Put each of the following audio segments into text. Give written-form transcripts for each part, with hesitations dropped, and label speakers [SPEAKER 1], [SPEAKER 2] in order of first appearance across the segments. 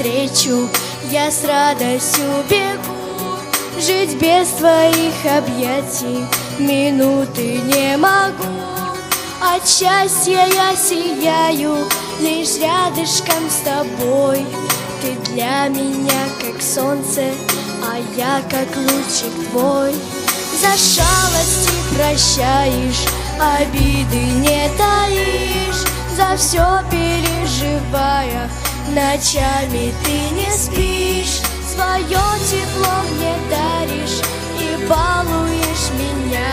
[SPEAKER 1] навстречу, я с радостью бегу. Жить без твоих объятий минуты не могу. От счастья я сияю, лишь рядышком с тобой. Ты для меня как солнце, а я как лучик твой. За шалости прощаешь, обиды не таишь, за все переживая, ночами ты не спишь. Свое тепло мне даришь и балуешь меня.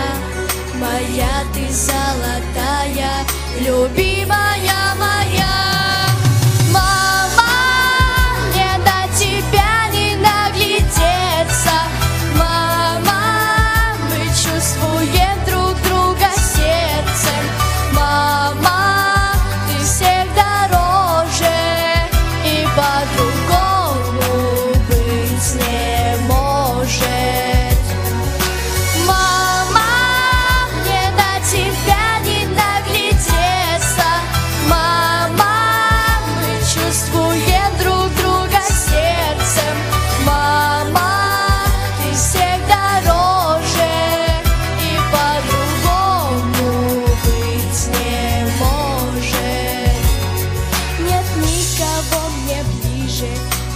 [SPEAKER 1] Моя ты золотая, любимая моя. Мама, мне до тебя не наглядеться. Мама, мы чувствуем друг друга сердцем. Мама, ты всех дороже, и по-другому быть не может.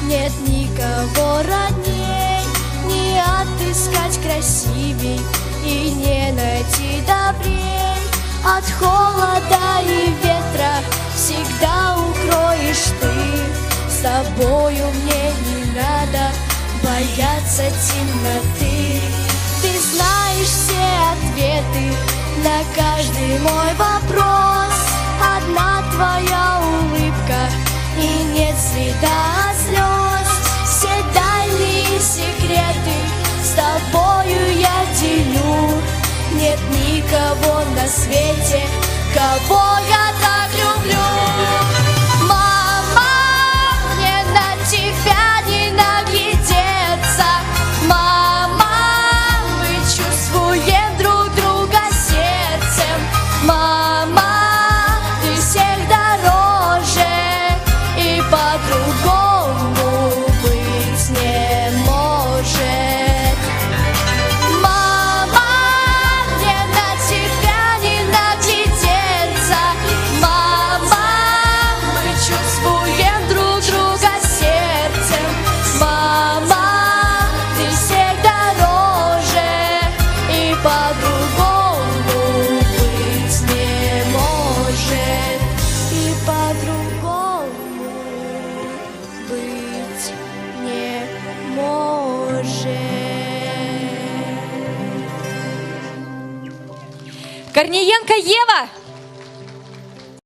[SPEAKER 1] Нет никого родней, не отыскать красивей и не найти добрей. От холода и ветра всегда укроешь ты. С тобою мне не надо бояться темноты. Ты знаешь все ответы на каждый мой вопрос. Одна твоя улыбка и нет следа слез. Все дальние секреты с тобою я делю. Нет никого на свете, кого я так люблю. Мама, мне на тебя не наглядеться. Мама, мы чувствуем друг друга сердцем. Мама, ты всех дороже, и по-другому быть не может. Мама, мне на тебя не наглядеться. Мама, мы чувствуем друг друга сердцем. Мама, ты всех дороже, и по-другому быть не может. И по-другому быть не может.
[SPEAKER 2] Корниенко Ева!